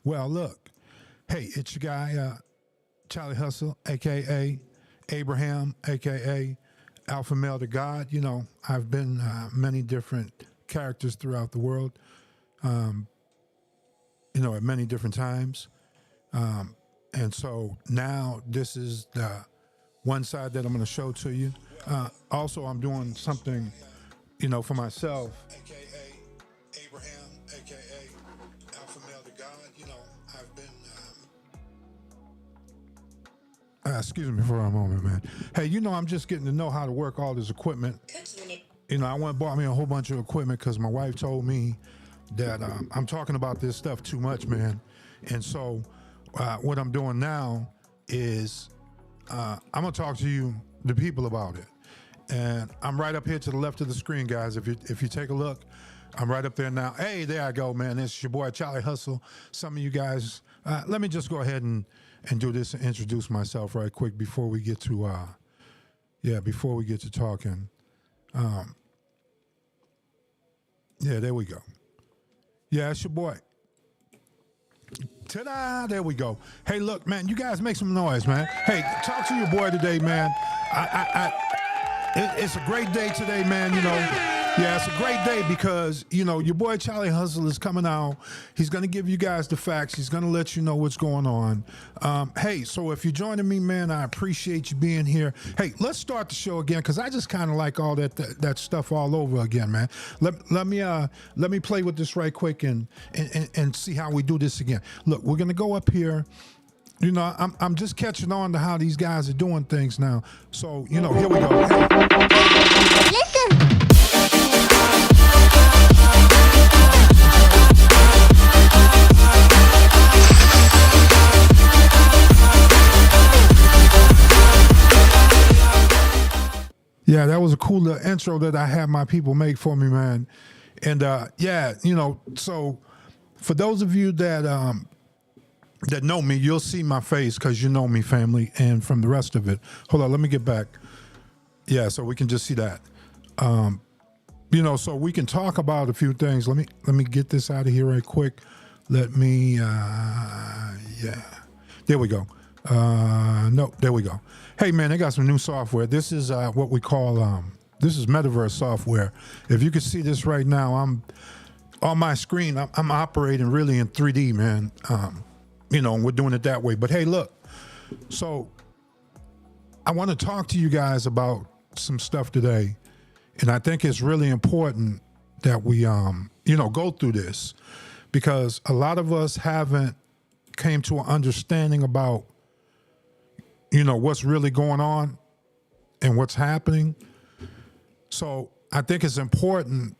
Well, look, hey, it's your guy, Charlie Hustle, aka Abraham, aka Alpha Male to God. You know, I've been many different characters throughout the world, you know, at many different times. And so now this is the one side that I'm going to show to you. Also, I'm doing something, you know, for myself. AKA Abraham, AKA Alpha Male to God. You know, I've been, excuse me for a moment, man. Hey, you know, I'm just getting to know how to work all this equipment. You know, I went and bought me a whole bunch of equipment because my wife told me that I'm talking about this stuff too much, man. And so what I'm doing now is I'm going to talk to you, the people, about it. And I'm right up here to the left of the screen, guys. If you take a look, I'm right up there now. Hey, there I go, man. It's your boy, Charlie Hustle. Some of you guys, let me just go ahead and do this and introduce myself right quick before we get to, before we get to talking. Yeah, there we go. Yeah, it's your boy. Ta-da! There we go. Hey, look, man, you guys make some noise, man. Hey, talk to your boy today, man. It's a great day today, man. You know, Yeah, it's a great day because, your boy Charlie Hustle is coming out. He's going to give you guys the facts. He's going to let you know what's going on. Hey, so if you're joining me, man, I appreciate you being here. Hey, let's start the show again because I just kind of like all that stuff all over again, man. Let me play with this right quick and see how we do this again. Look, we're going to go up here. I'm just catching on to how these guys are doing things now. So, here we go. Hey. Listen. Yeah, that was a cool little intro that I had my people make for me, man. And so for those of you that know me, you'll see my face because you know me, family, and from the rest of it. Hold on, let me get back. Yeah, so we can just see that. So we can talk about a few things. Let me get this out of here right quick. Let me there we go. No, there we go. Hey man, they got some new software. This is what we call this is metaverse software. If you can see this right now, I'm on my screen. I'm operating really in 3D, man. And we're doing it that way. But hey, look. So I want to talk to you guys about some stuff today, and I think it's really important that we go through this because a lot of us haven't came to an understanding about what's really going on and what's happening. So I think it's important.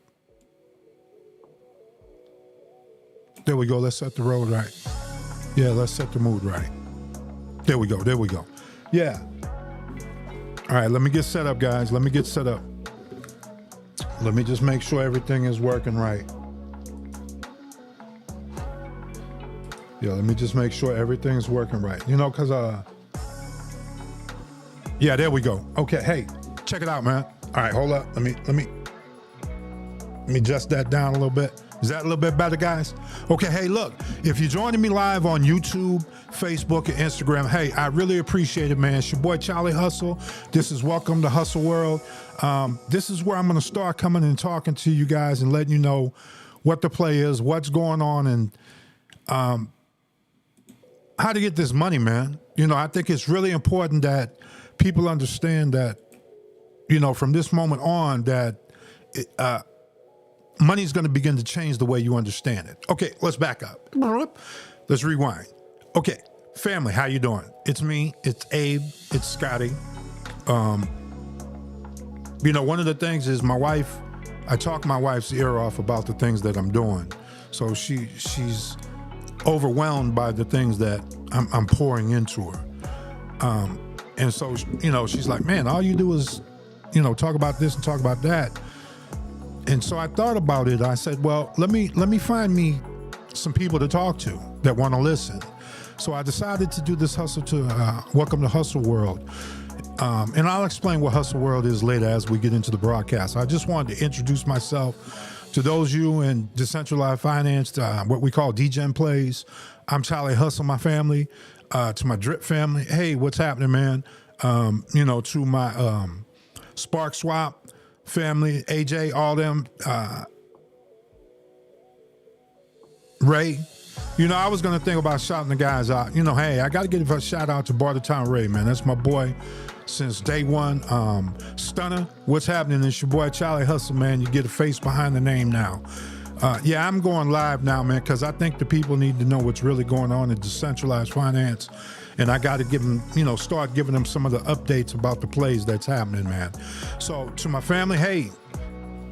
There we go. Let's set the road right. Yeah, let's set the mood right. There we go. Yeah. All right, let me get set up, guys. Let me get set up. Let me just make sure everything is working right. Yeah, let me just make sure everything's working right. Because yeah, there we go. Okay, hey, check it out, man. All right, hold up. Let me adjust that down a little bit. Is that a little bit better, guys? Okay, hey, look, if you're joining me live on YouTube, Facebook, and Instagram, hey, I really appreciate it, man. It's your boy, Charlie Hustle. This is Welcome to Hustle World. This is where I'm going to start coming and talking to you guys and letting you know what the play is, what's going on, and how to get this money, man. I think it's really important that people understand that, from this moment on, that money's going to begin to change the way you understand it. Okay, let's back up. Let's rewind. Okay, family, how you doing? It's me, it's Abe, it's Scotty. One of the things is I talk my wife's ear off about the things that I'm doing. So she's overwhelmed by the things that I'm pouring into her. And so, she's like, man, all you do is, talk about this and talk about that. And so I thought about it. I said, well, let me find me some people to talk to that want to listen. So I decided to do this Welcome to Hustle World. And I'll explain what Hustle World is later as we get into the broadcast. I just wanted to introduce myself to those of you in decentralized finance, what we call DGen plays. I'm Charlie Hustle, my family. To my Drip family, hey, what's happening, man? To my Spark Swap family, AJ, all them, Ray. I was going to think about shouting the guys out. Hey, I got to give a shout out to Bartertown Ray, man. That's my boy since day one. Stunner, what's happening? It's your boy Charlie Hustle, man. You get a face behind the name now. Yeah, I'm going live now, man, because I think the people need to know what's really going on in decentralized finance. And I got to give them, start giving them some of the updates about the plays that's happening, man. So to my family, hey,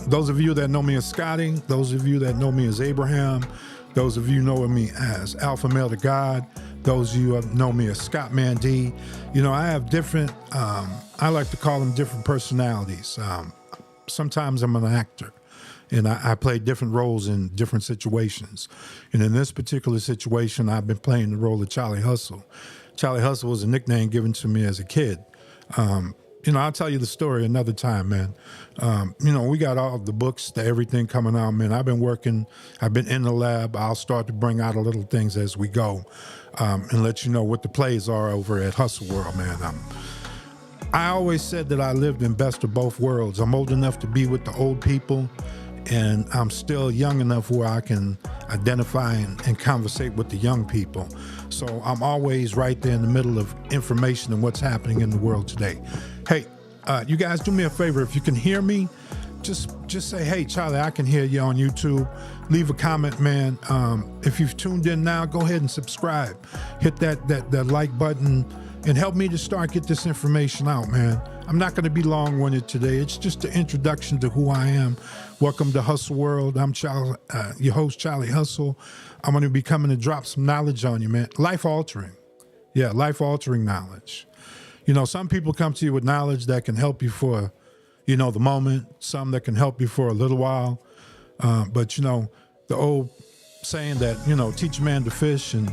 those of you that know me as Scotty, those of you that know me as Abraham, those of you know me as Alpha Male to God, those of you who know me as Scott Man D, I have different, I like to call them different personalities. Sometimes I'm an actor. And I play different roles in different situations. And in this particular situation, I've been playing the role of Charlie Hustle. Charlie Hustle was a nickname given to me as a kid. I'll tell you the story another time, man. We got all the books, everything coming out, man. I've been in the lab. I'll start to bring out a little things as we go and let you know what the plays are over at Hustle World, man. I always said that I lived in best of both worlds. I'm old enough to be with the old people, and I'm still young enough where I can identify and conversate with the young people. So I'm always right there in the middle of information and what's happening in the world today. Hey, you guys do me a favor. If you can hear me, just say, hey, Charlie, I can hear you on YouTube. Leave a comment, man. If you've tuned in now, go ahead and subscribe. Hit that like button and help me to start get this information out, man. I'm not going to be long-winded today. It's just an introduction to who I am. Welcome to Hustle World. I'm Charlie, your host, Charlie Hustle. I'm going to be coming to drop some knowledge on you, man. Life-altering. Yeah, life-altering knowledge. You know, some people come to you with knowledge that can help you for, you know, the moment. Some that can help you for a little while. But, you know, the old saying that, you know, teach a man to fish and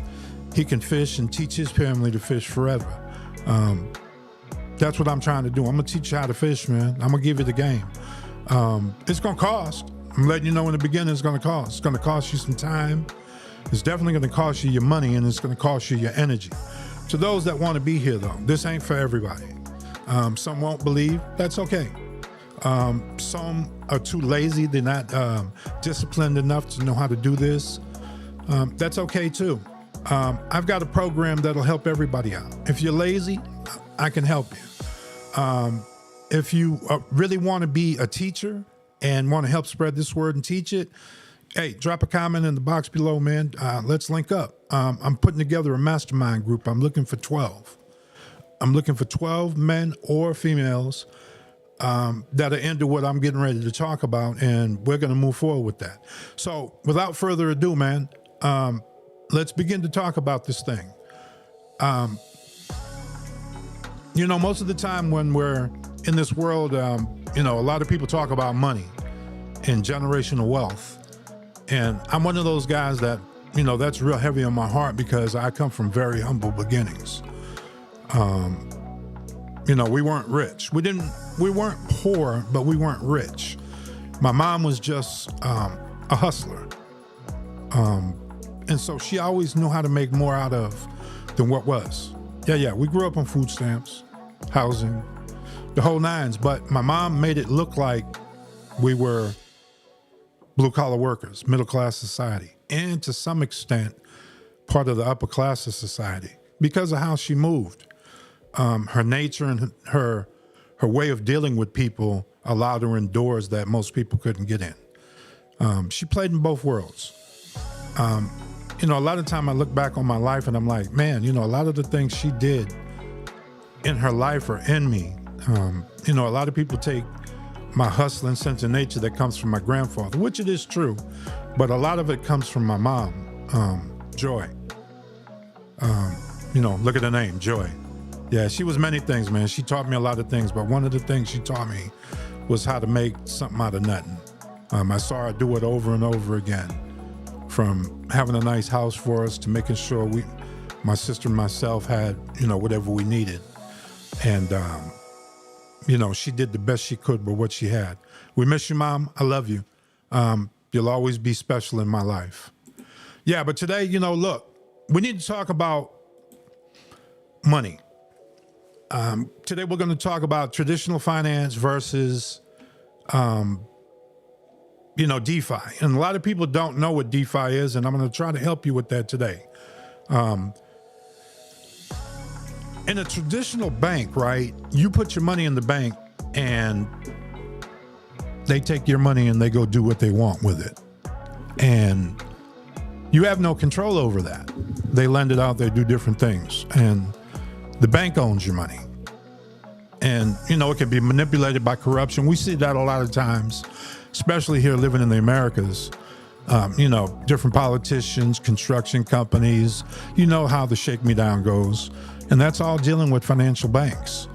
he can fish and teach his family to fish forever. That's what I'm trying to do. I'm going to teach you how to fish, man. I'm going to give you the game. It's going to cost. I'm letting you know in the beginning it's going to cost. It's going to cost you some time. It's definitely going to cost you your money, and it's going to cost you your energy. To those that want to be here, though, this ain't for everybody. Some won't believe. That's okay. Some are too lazy. They're not disciplined enough to know how to do this. That's okay, too. I've got a program that'll help everybody out. If you're lazy, I can help you. If you really want to be a teacher and want to help spread this word and teach it, hey, drop a comment in the box below, man. Let's link up. I'm putting together a mastermind group. I'm looking for 12. I'm looking for 12 men or females that are into what I'm getting ready to talk about, and we're going to move forward with that. So without further ado, man, let's begin to talk about this thing. You know, most of the time when we're in this world, you know, a lot of people talk about money and generational wealth. And I'm one of those guys that, you know, that's real heavy on my heart because I come from very humble beginnings. You know, we weren't rich. We weren't poor, but we weren't rich. My mom was just a hustler. And so she always knew how to make more out of than what was. Yeah, we grew up on food stamps, housing, the whole nines. But my mom made it look like we were blue-collar workers, middle-class society, and to some extent, part of the upper class of society because of how she moved. Her nature and her way of dealing with people allowed her in doors that most people couldn't get in. She played in both worlds. You know, a lot of time I look back on my life and I'm like, man, you know, a lot of the things she did in her life are in me. You know, a lot of people take my hustling sense of nature that comes from my grandfather, which it is true, but a lot of it comes from my mom, Joy. You know, look at her name, Joy. Yeah, she was many things, man. She taught me a lot of things, but one of the things she taught me was how to make something out of nothing. I saw her do it over and over again, from having a nice house for us to making sure my sister and myself had, you know, whatever we needed. And, you know, she did the best she could with what she had. We miss you, Mom. I love you. You'll always be special in my life. Yeah, but today, you know, look, we need to talk about money. Today we're going to talk about traditional finance versus, you know, DeFi. And a lot of people don't know what DeFi is, and I'm going to try to help you with that today. In a traditional bank, right, you put your money in the bank and they take your money and they go do what they want with it. And you have no control over that. They lend it out, they do different things. And the bank owns your money. And, you know, it can be manipulated by corruption. We see that a lot of times, especially here living in the Americas. You know, different politicians, construction companies, you know how the shake me down goes. And that's all dealing with financial banks.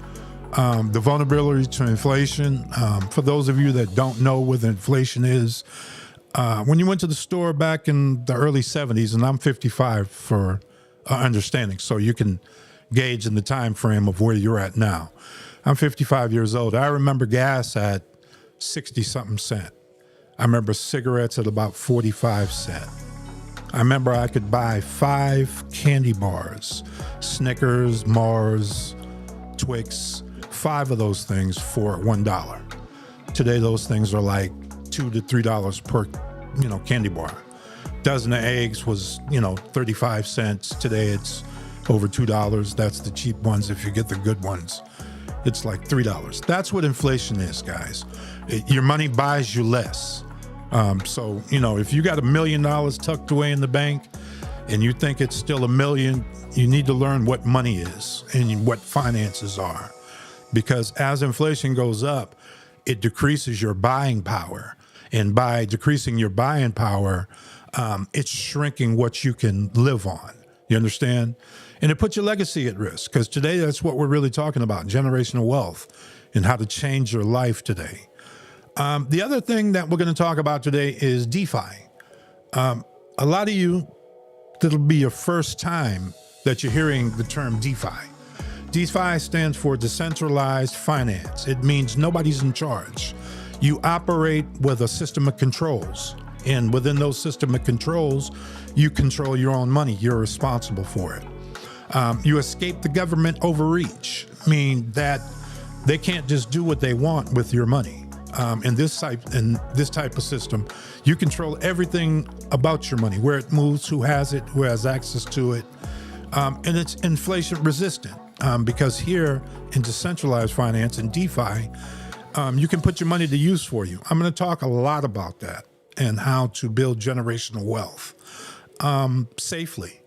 The vulnerability to inflation. For those of you that don't know what inflation is, when you went to the store back in the early 70s, and I'm 55 for understanding, so you can gauge in the time frame of where you're at now. I'm 55 years old. I remember gas at 60-something cents. I remember cigarettes at about 45 cents. I remember I could buy 5 candy bars, Snickers, Mars, Twix, 5 of those things for $1. Today, those things are like $2 to $3 per, candy bar. Dozen of eggs was, 35 cents. Today, it's over $2. That's the cheap ones. If you get the good ones, it's like $3. That's what inflation is, guys. Your money buys you less. So, if you got $1 million tucked away in the bank and you think it's still $1 million, you need to learn what money is and what finances are. Because as inflation goes up, it decreases your buying power. And by decreasing your buying power, it's shrinking what you can live on. You understand? And it puts your legacy at risk, because today that's what we're really talking about, generational wealth and how to change your life today. The other thing that we're going to talk about today is DeFi. A lot of you, that'll be your first time that you're hearing the term DeFi. DeFi stands for decentralized finance. It means nobody's in charge. You operate with a system of controls. And within those system of controls, you control your own money. You're responsible for it. You escape the government overreach, meaning that they can't just do what they want with your money. In this type of system, you control everything about your money, where it moves, who has it, who has access to it, and it's inflation resistant. Because here in decentralized finance and DeFi, you can put your money to use for you. I'm going to talk a lot about that and how to build generational wealth safely.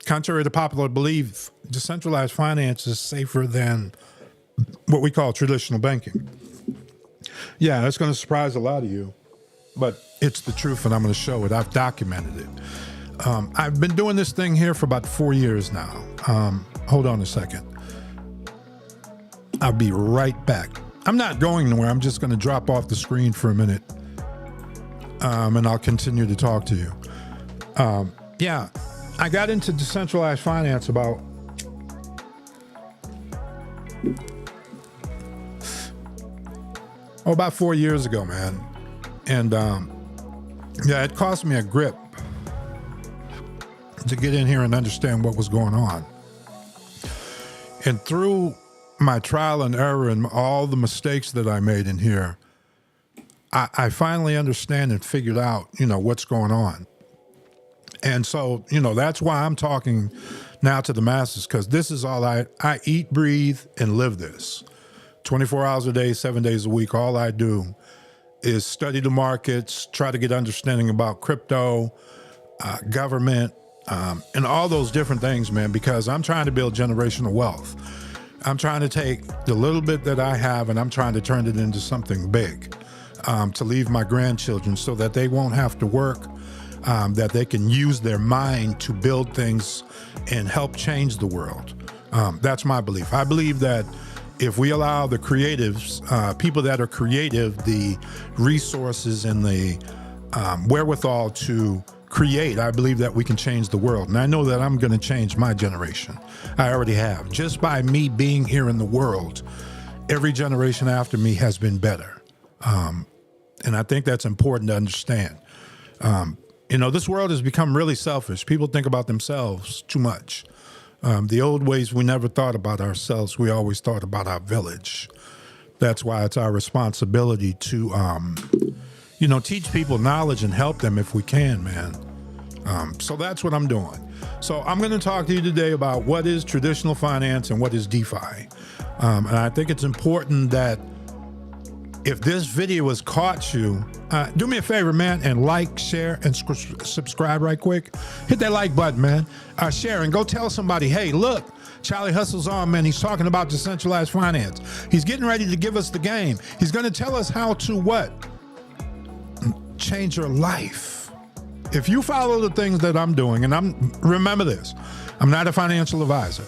Contrary to popular belief, decentralized finance is safer than what we call traditional banking. Yeah, that's going to surprise a lot of you, but it's the truth, and I'm going to show it. I've documented it. I've been doing this thing here for about 4 years now. Hold on a second. I'll be right back. I'm not going nowhere. I'm just going to drop off the screen for a minute, and I'll continue to talk to you. Yeah, I got into decentralized finance about about 4 years ago, man. And yeah, it cost me a grip to get in here and understand what was going on. And through my trial and error and all the mistakes that I made in here, I finally understand and figured out, what's going on. And so, that's why I'm talking now to the masses, because this is all I eat, breathe, and live this. 24 hours a day, 7 days a week. All I do is study the markets, try to get understanding about crypto, government, and all those different things, man, because I'm trying to build generational wealth. I'm trying to take the little bit that I have and I'm trying to turn it into something big, to leave my grandchildren so that they won't have to work, that they can use their mind to build things and help change the world. That's my belief. I believe that if we allow the creatives, people that are creative, the resources and the wherewithal to create, I believe that we can change the world. And I know that I'm going to change my generation. I already have. Just by me being here in the world, every generation after me has been better. And I think that's important to understand. This world has become really selfish. People think about themselves too much. The old ways, we never thought about ourselves. We always thought about our village. That's why it's our responsibility to, teach people knowledge and help them if we can, man. So that's what I'm doing. So I'm going to talk to you today about what is traditional finance and what is DeFi. And I think it's important that if this video has caught you, do me a favor, man, and like, share, and subscribe right quick. Hit that like button, man. Share and go tell somebody, hey, look, Charlie Hustle's on, man. He's talking about decentralized finance. He's getting ready to give us the game. He's going to tell us how to what? Change your life. If you follow the things that I'm doing, and remember this, I'm not a financial advisor.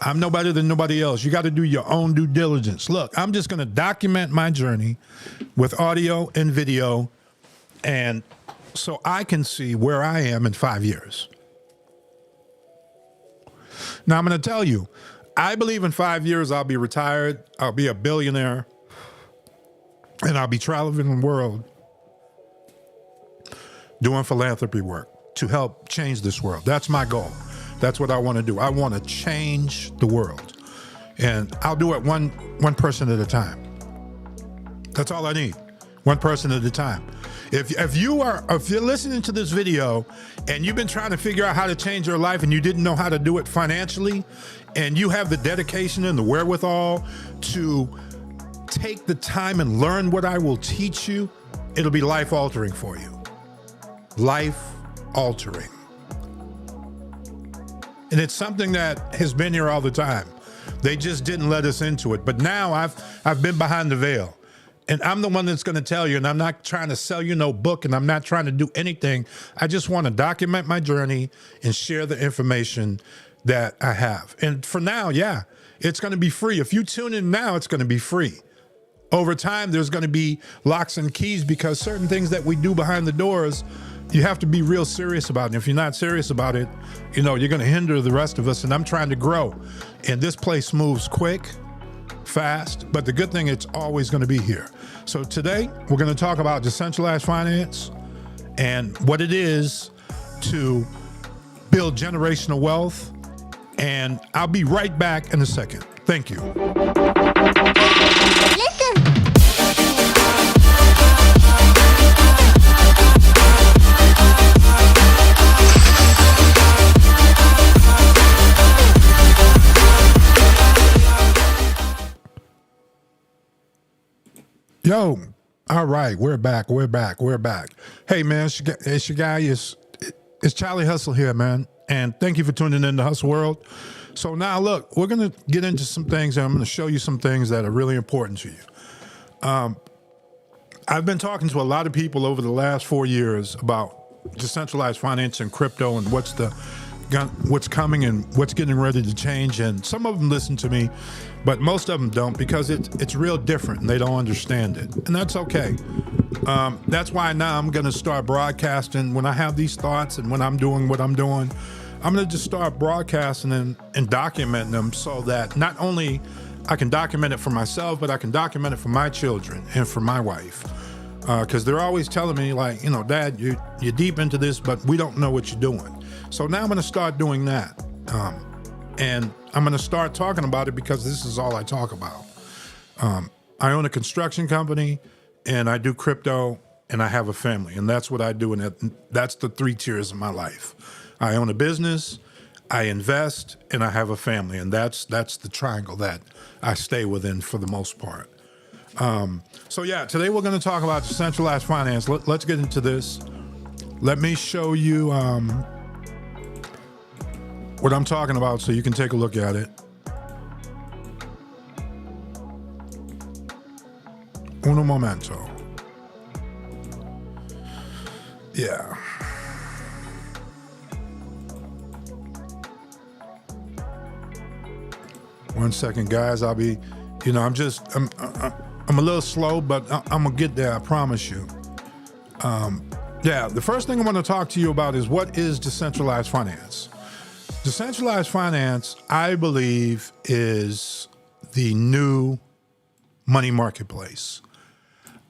I'm no better than nobody else. You got to do your own due diligence. Look, I'm just going to document my journey with audio and video, and so I can see where I am in 5 years. Now, I'm going to tell you, I believe in 5 years I'll be retired, I'll be a billionaire, and I'll be traveling the world doing philanthropy work to help change this world. That's my goal. That's what I want to do. I want to change the world. And I'll do it one person at a time. That's all I need. One person at a time. If you're listening to this video and you've been trying to figure out how to change your life and you didn't know how to do it financially, and you have the dedication and the wherewithal to take the time and learn what I will teach you, it'll be life altering for you. Life altering. And it's something that has been here all the time. They just didn't let us into it. But now I've been behind the veil. And I'm the one that's going to tell you, and I'm not trying to sell you no book, and I'm not trying to do anything. I just want to document my journey and share the information that I have. And for now, yeah, it's going to be free. If you tune in now, it's going to be free. Over time, there's going to be locks and keys, because certain things that we do behind the doors, you have to be real serious about it. And if you're not serious about it, you're going to hinder the rest of us. And I'm trying to grow. And this place moves quick, fast, but the good thing, it's always going to be here. So today we're going to talk about decentralized finance and what it is to build generational wealth. And I'll be right back in a second. Thank you. Yo, all right, we're back. Hey, man, it's your guy. It's Charlie Hustle here, man. And thank you for tuning in to Hustle World. So now, look, we're going to get into some things, and I'm going to show you some things that are really important to you. I've been talking to a lot of people over the last 4 years about decentralized finance and crypto and what's coming and what's getting ready to change. And some of them listen to me, but most of them don't, because it's real different and they don't understand it. And that's okay. That's why now I'm going to start broadcasting when I have these thoughts, and when I'm doing what I'm doing, I'm going to just start broadcasting and documenting them, so that not only I can document it for myself, but I can document it for my children and for my wife. Because they're always telling me, like, Dad, you're deep into this, but we don't know what you're doing. So now I'm going to start doing that. And I'm going to start talking about it, because this is all I talk about. I own a construction company, and I do crypto, and I have a family, and that's what I do. And that's the 3 tiers of my life. I own a business, I invest, and I have a family. And that's the triangle that I stay within for the most part. So yeah, today we're going to talk about decentralized finance. Let's get into this. Let me show you what I'm talking about, so you can take a look at it. Uno momento. Yeah. One second, guys. I'll be, I'm a little slow, but I'm gonna get there. I promise you. Yeah. The first thing I want to talk to you about is, what is decentralized finance? Decentralized finance, I believe, is the new money marketplace.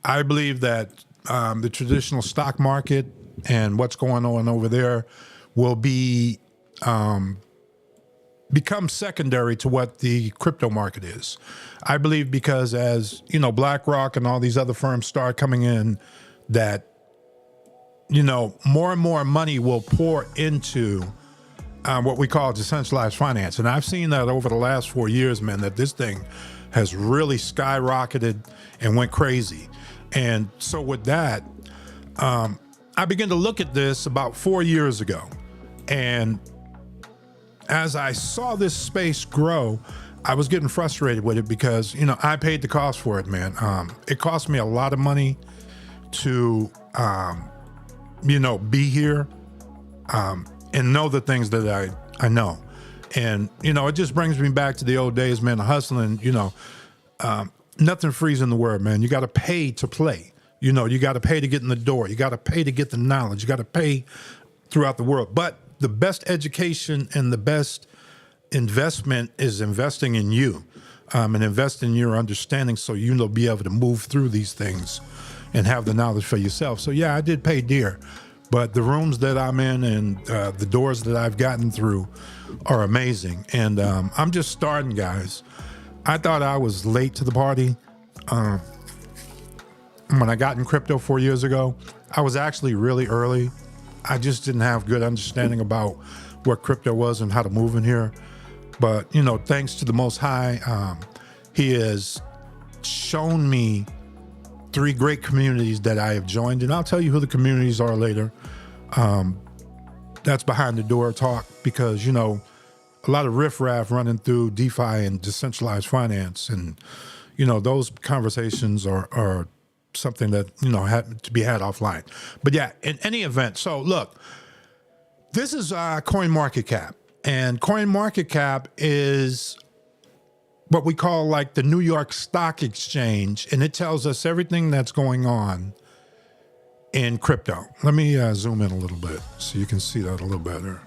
I believe that the traditional stock market and what's going on over there will become secondary to what the crypto market is. I believe because, as BlackRock and all these other firms start coming in, that more and more money will pour into what we call decentralized finance. And I've seen that over the last 4 years, man, that this thing has really skyrocketed and went crazy. And so with that, I began to look at this about 4 years ago. And as I saw this space grow, I was getting frustrated with it, because, I paid the cost for it, man. It cost me a lot of money to, be here. And know the things that I know. And, it just brings me back to the old days, man, hustling, nothing frees in the world, man. You got to pay to play. You got to pay to get in the door. You got to pay to get the knowledge. You got to pay throughout the world. But the best education and the best investment is investing in you, and invest in your understanding, so you'll be able to move through these things and have the knowledge for yourself. So, yeah, I did pay dear. But the rooms that I'm in and the doors that I've gotten through are amazing. And I'm just starting, guys. I thought I was late to the party. When I got in crypto 4 years ago, I was actually really early. I just didn't have good understanding about what crypto was and how to move in here. But, you know, thanks to the Most High, he has shown me 3 great communities that I have joined. And I'll tell you who the communities are later. That's behind the door talk because, you know, a lot of riffraff running through DeFi and decentralized finance. And, you know, those conversations are something that, you know, had to be had offline. But yeah, in any event, so look, this is CoinMarketCap. And CoinMarketCap is what we call like the New York Stock Exchange. And it tells us everything that's going on in crypto. Let me zoom in a little bit so you can see that a little better.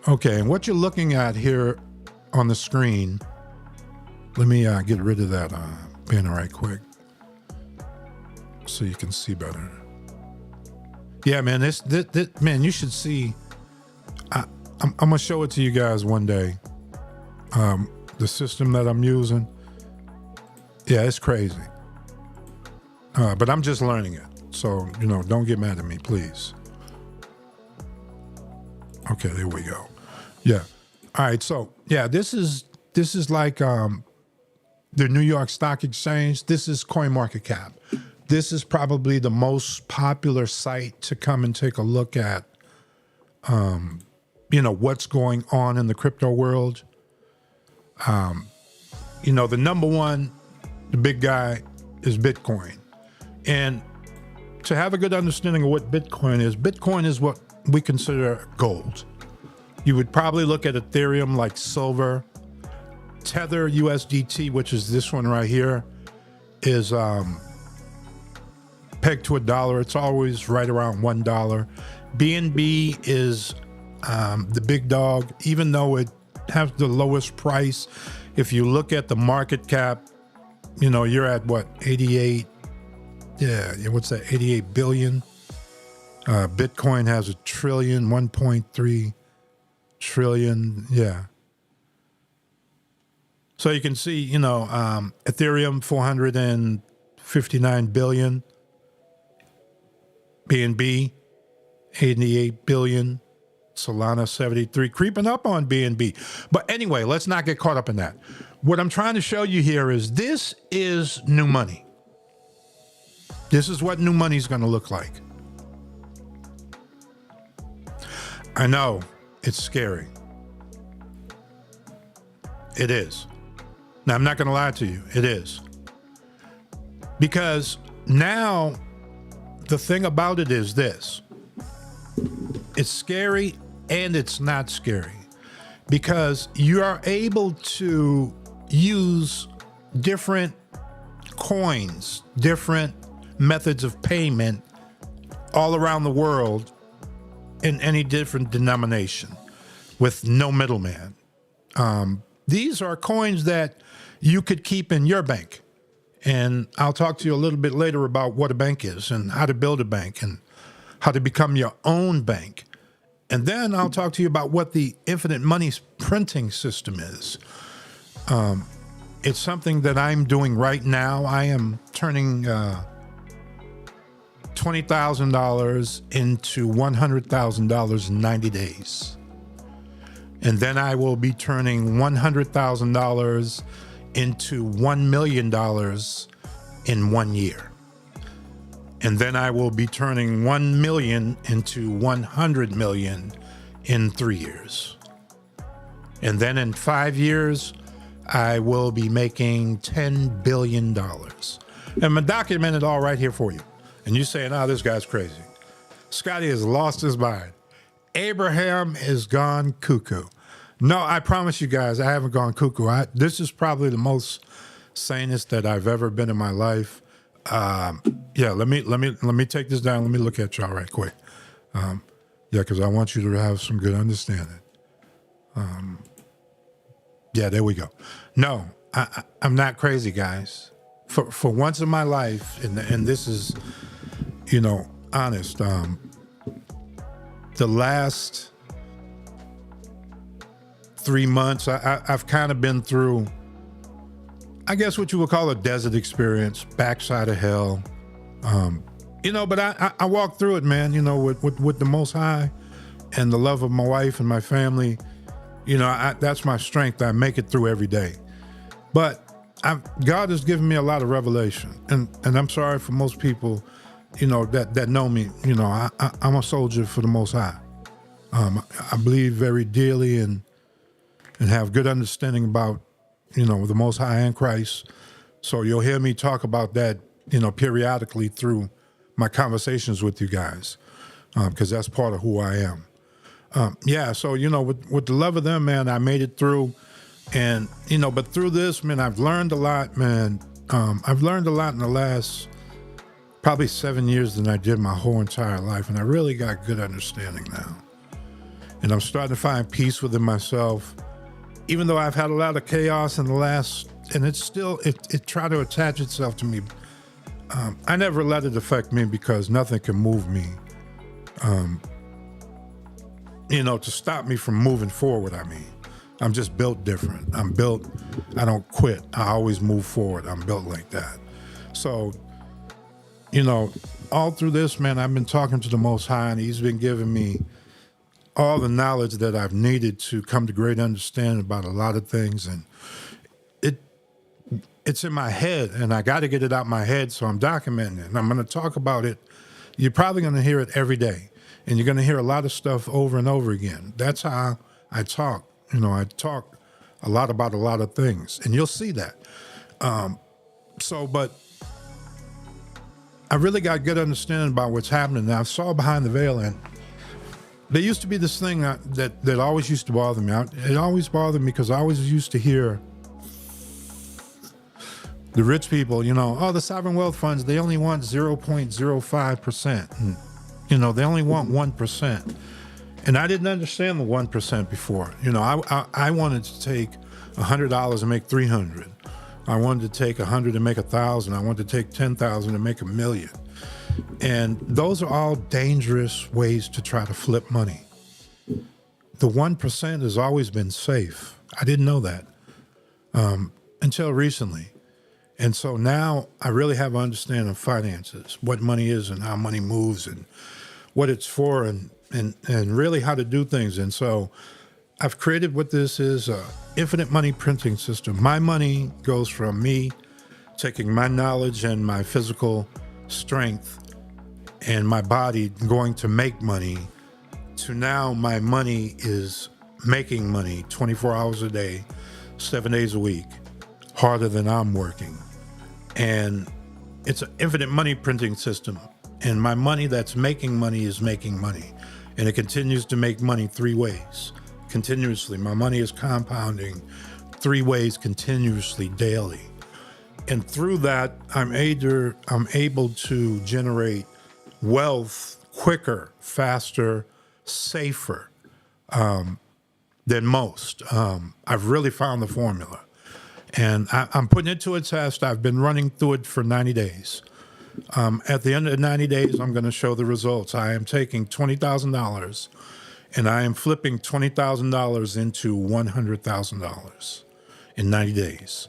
Okay, and what you're looking at here on the screen, let me get rid of that banner right quick so you can see better. Yeah, man, this man, you should see. I'm gonna show it to you guys one day. The system that I'm using, yeah, it's crazy. But I'm just learning it, so you know, don't get mad at me, please. Okay, there we go. Yeah. All right. So yeah, this is like the New York Stock Exchange. This is CoinMarketCap. This is probably the most popular site to come and take a look at, you know, what's going on in the crypto world. You know, the number one, the big guy is Bitcoin. And to have a good understanding of what Bitcoin is what we consider gold. You would probably look at Ethereum like silver. Tether USDT, which is this one right here, is pegged to $1. It's always right around $1. BNB is the big dog, even though it has the lowest price. If you look at the market cap, you know, you're at what, 88? Yeah, what's that, 88 billion? Bitcoin has 1 trillion, 1.3 trillion, yeah. So you can see, you know, Ethereum 459 billion, BNB 88 billion, Solana 73, creeping up on BNB. But anyway, let's not get caught up in that. What I'm trying to show you here is this is new money. This is what new money is going to look like. I know it's scary. It is. Now, I'm not going to lie to you. It is. Because now the thing about it is this. It's scary and it's not scary. Because you are able to use different coins, different methods of payment all around the world in any different denomination with no middleman. These are coins that you could keep in your bank. And I'll talk to you a little bit later about what a bank is and how to build a bank and how to become your own bank. And then I'll talk to you about what the infinite money printing system is. It's something that I'm doing right now. I am turning $20,000 into $100,000 in 90 days. And then I will be turning $100,000 into $1 million in 1 year. And then I will be turning 1 million into 100 million in 3 years. And then in 5 years, I will be making $10 billion. And I'm documented all right here for you. And you're saying, oh, this guy's crazy. Scotty has lost his mind. Abraham has gone cuckoo. No, I promise you guys, I haven't gone cuckoo. This is probably the most sanest that I've ever been in my life. Yeah, let me take this down. Let me look at y'all right quick. Yeah, because I want you to have some good understanding. Yeah, there we go. No, I'm not crazy, guys. For once in my life, and this is, you know, honest. The last 3 months. I've kind of been through, I guess what you would call a desert experience, backside of hell. But I walked through it, man, with the Most High and the love of my wife and my family. That's my strength. I make it through every day. But God has given me a lot of revelation. And I'm sorry for most people, that know me. I'm a soldier for the Most High. I believe very dearly and have good understanding about, the Most High and Christ. So you'll hear me talk about that, periodically through my conversations with you guys, because that's part of who I am. So, with the love of them, man, I made it through. And, but through this, man, I've learned a lot, man. I've learned a lot in the last probably 7 years than I did my whole entire life. And I really got good understanding now. And I'm starting to find peace within myself, even though I've had a lot of chaos in the last, and it's still, it tried to attach itself to me. I never let it affect me because nothing can move me, to stop me from moving forward. I mean, I'm just built different. I don't quit. I always move forward. I'm built like that. So, all through this, man, I've been talking to the Most High, and he's been giving me all the knowledge that I've needed to come to great understanding about a lot of things. And it's in my head, and I got to get it out my head, so I'm documenting it. And I'm going to talk about it. You're probably going to hear it every day, and you're going to hear a lot of stuff over and over again. That's how I talk. I talk a lot about a lot of things, and you'll see that. But I really got good understanding about what's happening. Now, I saw behind the veil, and there used to be this thing that always used to bother me. It always bothered me because I always used to hear the rich people, the sovereign wealth funds, they only want 0.05%. They only want 1%. And I didn't understand the 1% before. I wanted to take $100 and make 300. I wanted to take 100 and make 1,000. I wanted to take 10,000 and make 1,000,000. And those are all dangerous ways to try to flip money. The 1% has always been safe. I didn't know that until recently. And so now I really have an understanding of finances, what money is and how money moves and what it's for and really how to do things. And so I've created what this is, a infinite money printing system. My money goes from me taking my knowledge and my physical strength and my body going to make money to now my money is making money 24 hours a day, 7 days a week, harder than I'm working. And it's an infinite money printing system. And my money that's making money is making money. And it continues to make money 3 ways, continuously. My money is compounding 3 ways continuously, daily. And through that, I'm able to generate wealth quicker, faster, safer than most. I've really found the formula. And I'm putting it to a test. I've been running through it for 90 days. At the end of the 90 days, I'm going to show the results. I am taking $20,000 and I am flipping $20,000 into $100,000 in 90 days.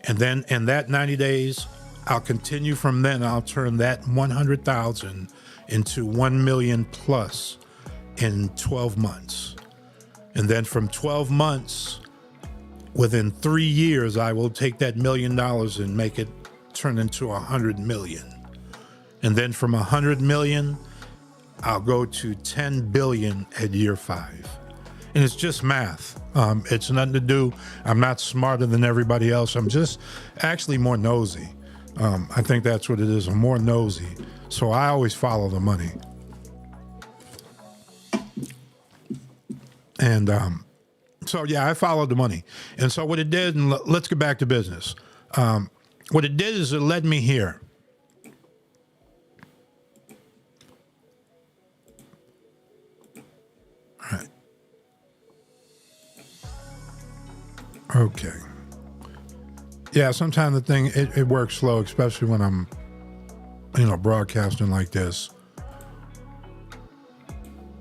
And then in that 90 days, I'll continue from then. I'll turn that 100,000 into 1 million plus in 12 months. And then from 12 months, within 3 years, I will take that $1 million and make it turn into 100 million. And then from 100 million, I'll go to 10 billion at year 5. And it's just math. It's nothing to do. I'm not smarter than everybody else. I'm just actually more nosy. I think that's what it is. I'm more nosy. So I always follow the money. And so, yeah, I followed the money. And so what it did, and let's get back to business. What it did is it led me here. All right. Okay. Yeah, sometimes the thing, it works slow, especially when I'm, broadcasting like this.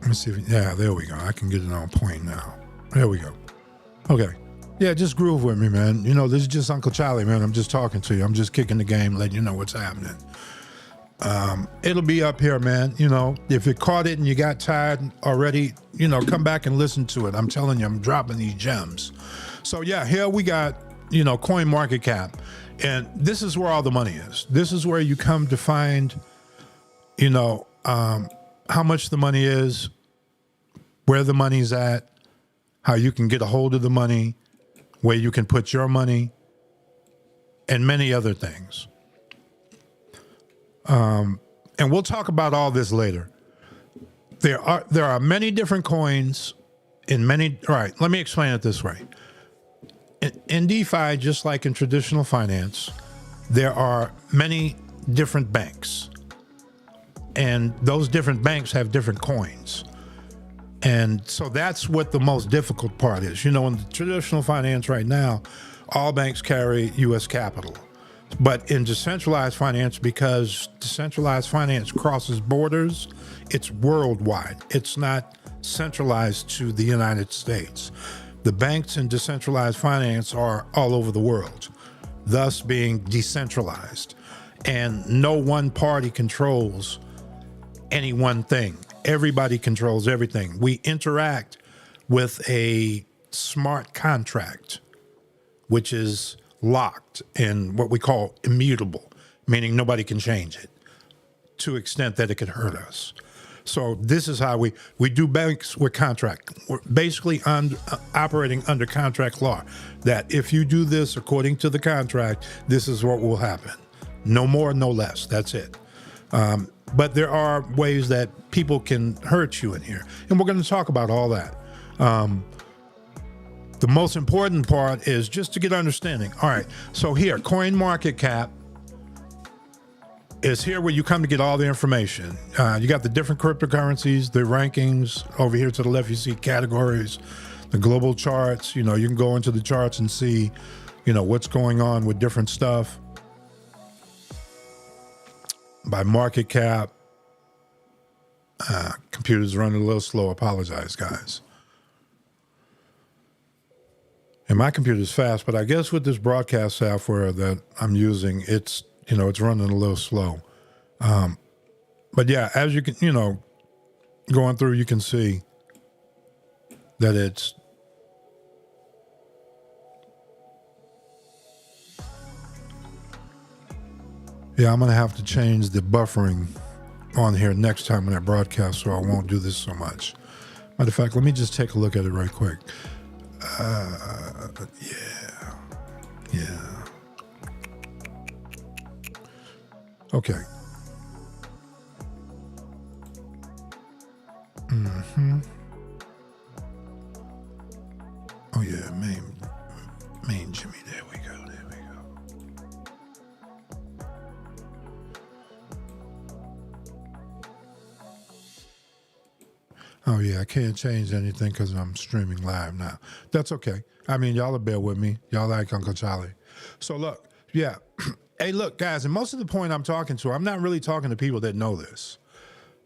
Let me see if, yeah, there we go. I can get it on point now. There we go. Okay. Yeah, just groove with me, man. You know, this is just Uncle Charlie, man. I'm just talking to you. I'm just kicking the game, letting you know what's happening. It'll be up here, man. You know, if you caught it and you got tired already, you know, come back and listen to it. I'm telling you, I'm dropping these gems. So yeah, here we got, you know, coin market cap. And this is where all the money is. This is where you come to find, you know, how much the money is, where the money's at, how you can get a hold of the money, where you can put your money, and many other things. And we'll talk about all this later. There are many different coins in many. All right, let me explain it this way. In DeFi, just like in traditional finance, there are many different banks. And those different banks have different coins. And so that's what the most difficult part is. You know, in the traditional finance right now, all banks carry U.S. capital. But in decentralized finance, because decentralized finance crosses borders, it's worldwide. It's not centralized to the United States. The banks in decentralized finance are all over the world, thus being decentralized. And no one party controls any one thing. Everybody controls everything. We interact with a smart contract, which is locked and what we call immutable, meaning nobody can change it to extent that it could hurt us. So this is how we do banks with contract. We're basically operating under contract law, that if you do this according to the contract, this is what will happen. No more, no less. That's it. But there are ways that people can hurt you in here. And we're going to talk about all that. The most important part is just to get understanding. All right, so here, coin market cap is here where you come to get all the information. You got the different cryptocurrencies, the rankings. Over here to the left, you see categories, the global charts. You know, you can go into the charts and see, you know, what's going on with different stuff. By market cap. Computer's running a little slow. Apologize, guys. And my computer's fast, but I guess with this broadcast software that I'm using, it's, you know, it's running a little slow. But yeah, as you can, you know, going through, you can see that it's, yeah, I'm going to have to change the buffering on here next time when I broadcast, so I won't do this so much. Matter of fact, let me just take a look at it right quick. Yeah. Okay. Oh yeah, main Jimmy. There we go. Oh yeah, I can't change anything because I'm streaming live now. That's okay. I mean, y'all will bear with me. Y'all like Uncle Charlie. So look, yeah. Hey, look, guys, and most of the point I'm talking to, I'm not really talking to people that know this.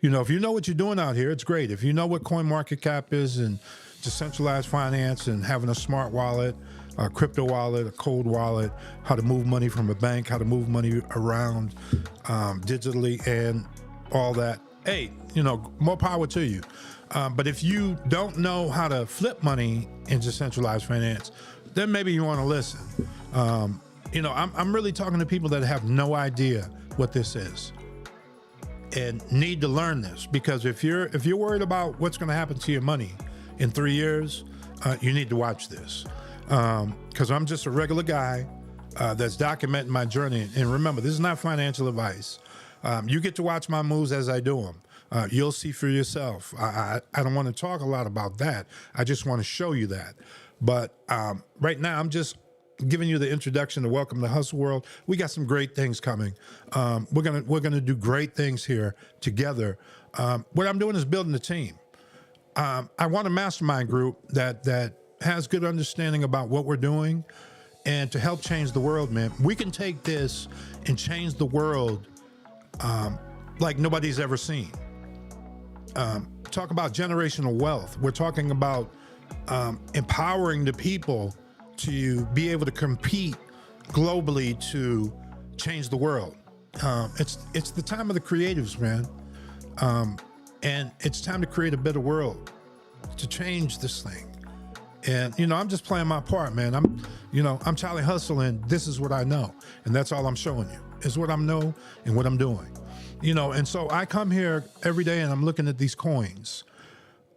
You know, if you know what you're doing out here, it's great. If you know what coin market cap is and decentralized finance and having a smart wallet, a crypto wallet, a cold wallet, how to move money from a bank, how to move money around digitally and all that, hey, you know, more power to you. But if you don't know how to flip money in decentralized finance, then maybe you want to listen. You know, I'm really talking to people that have no idea what this is and need to learn this, because if you're worried about what's going to happen to your money in 3 years, you need to watch this, because I'm just a regular guy that's documenting my journey. And remember, this is not financial advice. You get to watch my moves as I do them. You'll see for yourself. I don't want to talk a lot about that. I just want to show you that. But right now, I'm just giving you the introduction to welcome to Hustle World. We got some great things coming. We're gonna do great things here together. What I'm doing is building a team. I want a mastermind group that has good understanding about what we're doing, and to help change the world, man. We can take this and change the world like nobody's ever seen. Talk about generational wealth. We're talking about empowering the people to be able to compete globally to change the world. It's the time of the creatives, man. And it's time to create a better world, to change this thing. And, I'm just playing my part, man. I'm Charlie Hustle, and this is what I know. And that's all I'm showing you, is what I know and what I'm doing. And so I come here every day and I'm looking at these coins.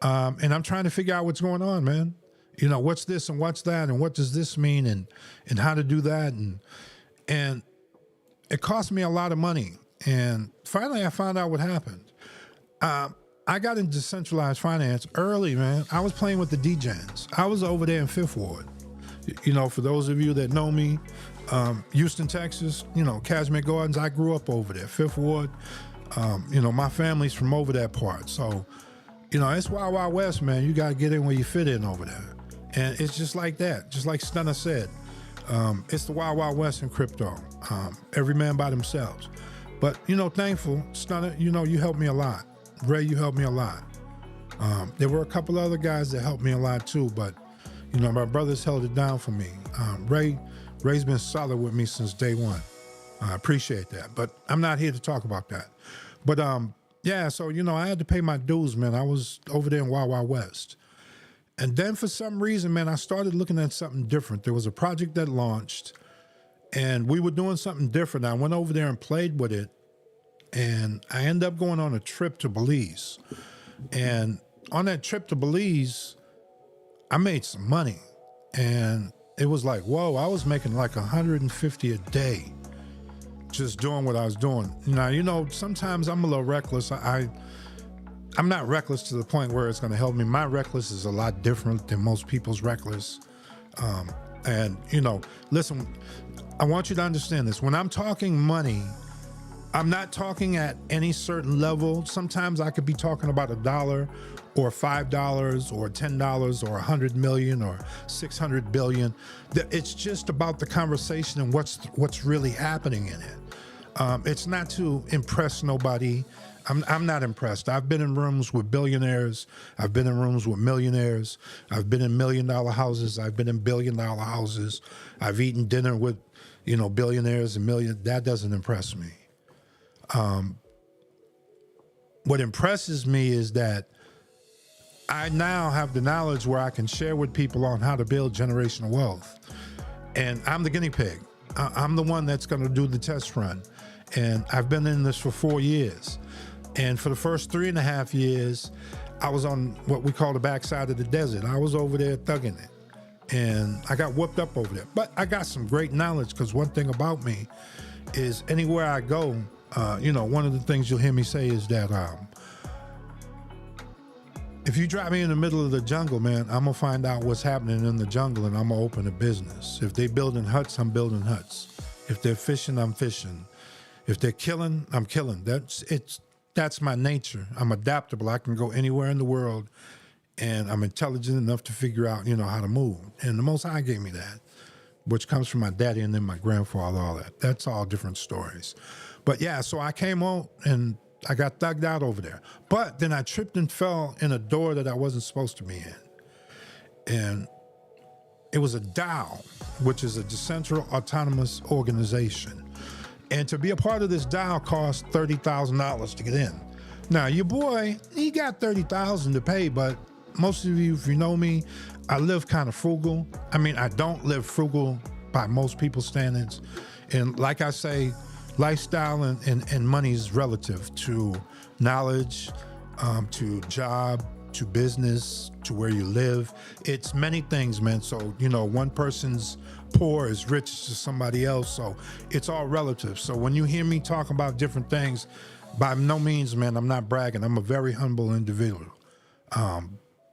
And I'm trying to figure out what's going on, man. What's this and what's that, and what does this mean, and how to do that. And it cost me a lot of money. And finally I found out what happened. I got into decentralized finance early, man. I was playing with the degens. I was over there in Fifth Ward. For those of you that know me, Houston, Texas, Cashmere Gardens, I grew up over there, Fifth Ward. My family's from over that part. So, it's Wild Wild West, man. You got to get in where you fit in over there. And it's just like that, just like Stunner said. It's the Wild Wild West in crypto. Every man by themselves. But, thankful, Stunner, you helped me a lot. Ray, you helped me a lot. There were a couple other guys that helped me a lot too, but, my brothers held it down for me. Ray's been solid with me since day one. I appreciate that, but I'm not here to talk about that. But, so, I had to pay my dues, man. I was over there in Wild Wild West. And then for some reason, man, I started looking at something different. There was a project that launched, and we were doing something different. I went over there and played with it, and I ended up going on a trip to Belize. And on that trip to Belize, I made some money. And it was like, whoa, I was making like 150 a day just doing what I was doing. Now, sometimes I'm a little reckless. I'm not reckless to the point where it's going to help me. My reckless is a lot different than most people's reckless. Listen, I want you to understand this. When I'm talking money, I'm not talking at any certain level. Sometimes I could be talking about $1 or $5 or $10 or 100 million or 600 billion. It's just about the conversation and what's really happening in it. It's not to impress nobody. I'm not impressed. I've been in rooms with billionaires. I've been in rooms with millionaires. I've been in $1 million houses. I've been in $1 billion houses. I've eaten dinner with, billionaires and million. That doesn't impress me. What impresses me is that I now have the knowledge where I can share with people on how to build generational wealth. And I'm the guinea pig. I'm the one that's going to do the test run. And I've been in this for 4 years. And for the first 3.5 years, I was on what we call the backside of the desert. I was over there thugging it. And I got whooped up over there. But I got some great knowledge, because one thing about me is anywhere I go, one of the things you'll hear me say is that if you drop me in the middle of the jungle, man, I'm going to find out what's happening in the jungle, and I'm going to open a business. If they're building huts, I'm building huts. If they're fishing, I'm fishing. If they're killing, I'm killing. That's my nature. I'm adaptable. I can go anywhere in the world, and I'm intelligent enough to figure out, how to move. And the Most High gave me that, which comes from my daddy and then my grandfather, all that. That's all different stories. But yeah, so I came home and I got thugged out over there. But then I tripped and fell in a door that I wasn't supposed to be in. And it was a DAO, which is a decentralized autonomous organization. And to be a part of this DAO cost $30,000 to get in. Now, your boy, he got $30,000 to pay, but most of you, if you know me, I live kind of frugal. I mean, I don't live frugal by most people's standards. And like I say, lifestyle and money is relative to knowledge, to job, to business, to where you live. It's many things, man. So, one person's poor is rich to somebody else. So it's all relative. So when you hear me talk about different things, by no means, man, I'm not bragging. I'm a very humble individual.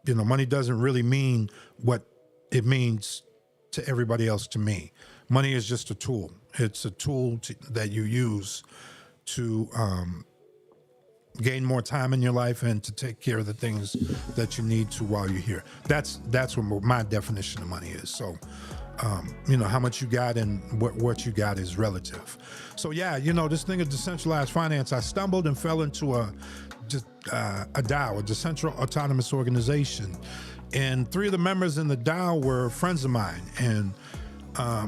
Money doesn't really mean what it means to everybody else to me. Money is just a tool. It's a tool that you use to gain more time in your life and to take care of the things that you need to while you're here. That's what my definition of money is. So, how much you got and what you got is relative. So yeah, this thing of decentralized finance, I stumbled and fell into a DAO, a decentralized autonomous organization. And three of the members in the DAO were friends of mine. And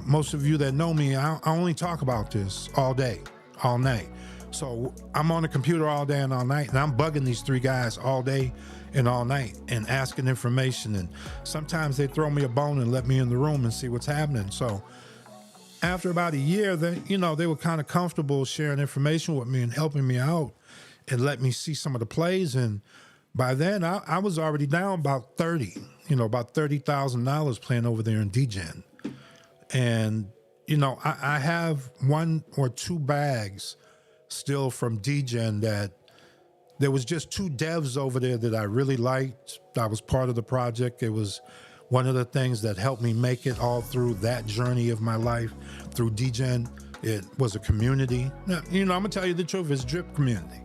most of you that know me, I only talk about this all day, all night. So I'm on the computer all day and all night, and I'm bugging these three guys all day and all night and asking information. And sometimes they throw me a bone and let me in the room and see what's happening. So after about a year, they were kind of comfortable sharing information with me and helping me out and let me see some of the plays. And by then, I was already down about about $30,000 playing over there in DGen. And, I have 1 or 2 bags still from DGen that there was just 2 devs over there that I really liked. I was part of the project. It was one of the things that helped me make it all through that journey of my life through DGen. It was a community. Now, I'm going to tell you the truth, it's Drip community.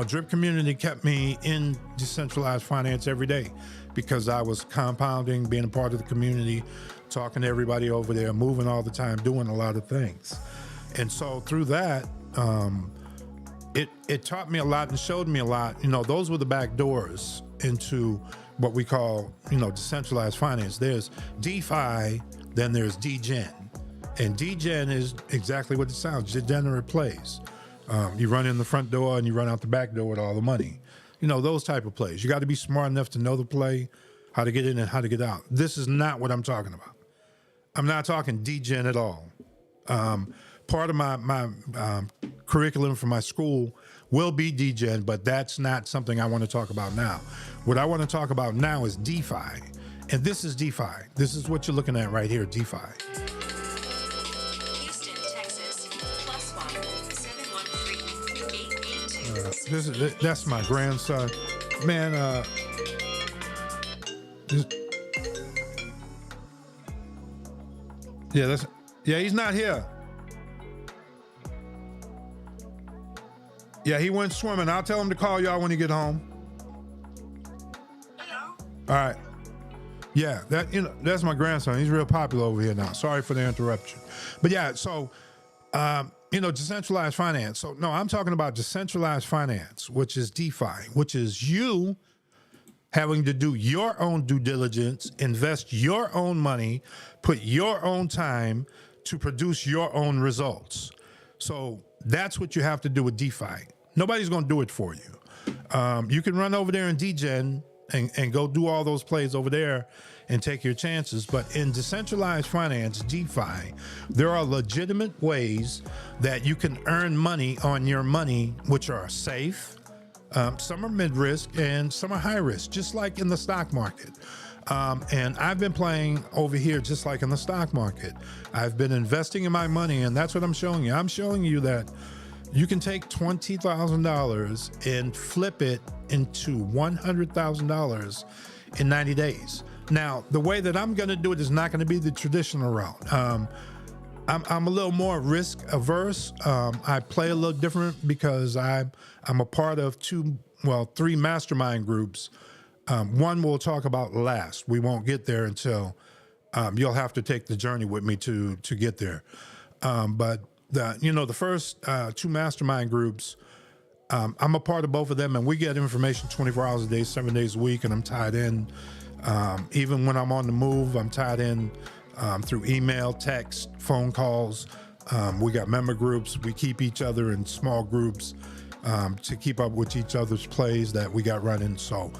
Drip community kept me in decentralized finance every day because I was compounding, being a part of the community, talking to everybody over there, moving all the time, doing a lot of things. And so through that, it taught me a lot and showed me a lot. Those were the back doors into what we call, decentralized finance. There's DeFi, then there's DGen. And DGen is exactly what it sounds, degenerate plays. You run in the front door and you run out the back door with all the money. Those type of plays. You got to be smart enough to know the play, how to get in and how to get out. This is not what I'm talking about. I'm not talking DGen at all. Part of my curriculum for my school will be DGen, but that's not something I want to talk about now. What I want to talk about now is DeFi. And this is DeFi. This is what you're looking at right here, DeFi. Houston, Texas, +1-713-882. That's my grandson. Man, he's not here. Yeah, he went swimming. I'll tell him to call y'all when he get home. Hello? All right. Yeah, that's my grandson. He's real popular over here now. Sorry for the interruption. But yeah, so, decentralized finance. So, no, I'm talking about decentralized finance, which is DeFi, which is you having to do your own due diligence, invest your own money, put your own time to produce your own results. So that's what you have to do with DeFi. Nobody's going to do it for you. You can run over there in DGen and go do all those plays over there and take your chances. But in decentralized finance, DeFi, there are legitimate ways that you can earn money on your money, which are safe. Some are mid-risk and some are high-risk, just like in the stock market. And I've been playing over here just like in the stock market. I've been investing in my money, and that's what I'm showing you. I'm showing you that you can take $20,000 and flip it into $100,000 in 90 days. Now, the way that I'm going to do it is not going to be the traditional route. I'm a little more risk averse. I play a little different because I'm a part of 3 mastermind groups. One we'll talk about last. We won't get there until you'll have to take the journey with me to get there. But the first 2 mastermind groups, I'm a part of both of them, and we get information 24 hours a day, 7 days a week, and I'm tied in. Even when I'm on the move, I'm tied in through email, text, phone calls. We got member groups. We keep each other in small groups to keep up with each other's plays that we got running. So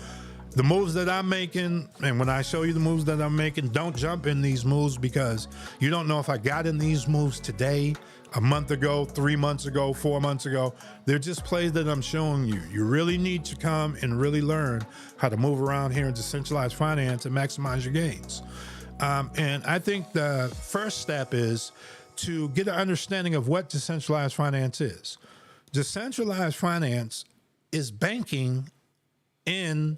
the moves that I'm making, and when I show you the moves that I'm making, don't jump in these moves because you don't know if I got in these moves today, a month ago, 3 months ago, 4 months ago. They're just plays that I'm showing you. You really need to come and really learn how to move around here in decentralized finance and maximize your gains. And I think the first step is to get an understanding of what decentralized finance is. Decentralized finance is banking in,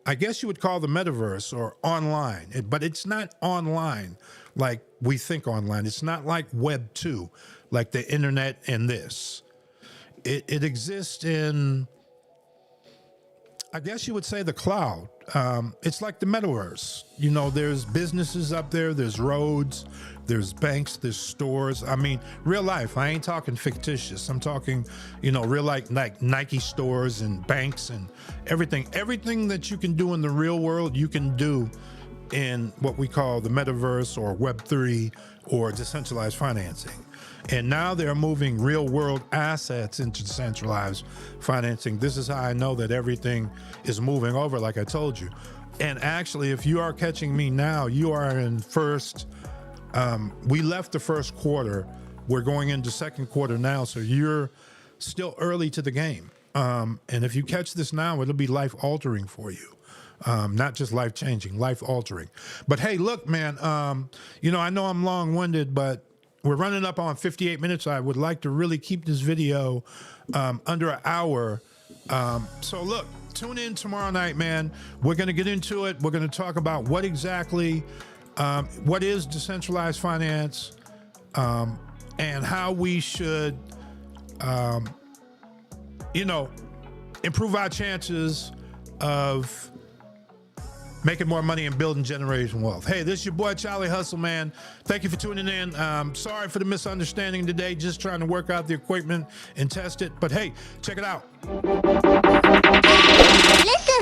I guess you would call the metaverse or online, but it's not online like we think online. It's not like Web 2, like the internet and this. It exists in I guess you would say the cloud. It's like the metaverse. There's businesses up there, there's roads, there's banks, there's stores. I mean, real life. I ain't talking fictitious. I'm talking, real life, like Nike stores and banks and everything. Everything that you can do in the real world, you can do in what we call the metaverse or Web3 or decentralized financing. And now they're moving real world assets into decentralized financing. This is how I know that everything is moving over, like I told you. And actually, if you are catching me now, you are in first, we left the first quarter. We're going into second quarter now. So you're still early to the game. And if you catch this now, it'll be life altering for you. Not just life changing, life altering. But hey, look, man, I know I'm long winded, but we're running up on 58 minutes. I would like to really keep this video under an hour. So look, tune in tomorrow night, man. We're going to get into it. We're going to talk about what exactly, what is decentralized finance, and how we should, improve our chances of making more money and building generational wealth. Hey, this is your boy, Charlie Hustle, man. Thank you for tuning in. Sorry for the misunderstanding today. Just trying to work out the equipment and test it. But hey, check it out. Listen.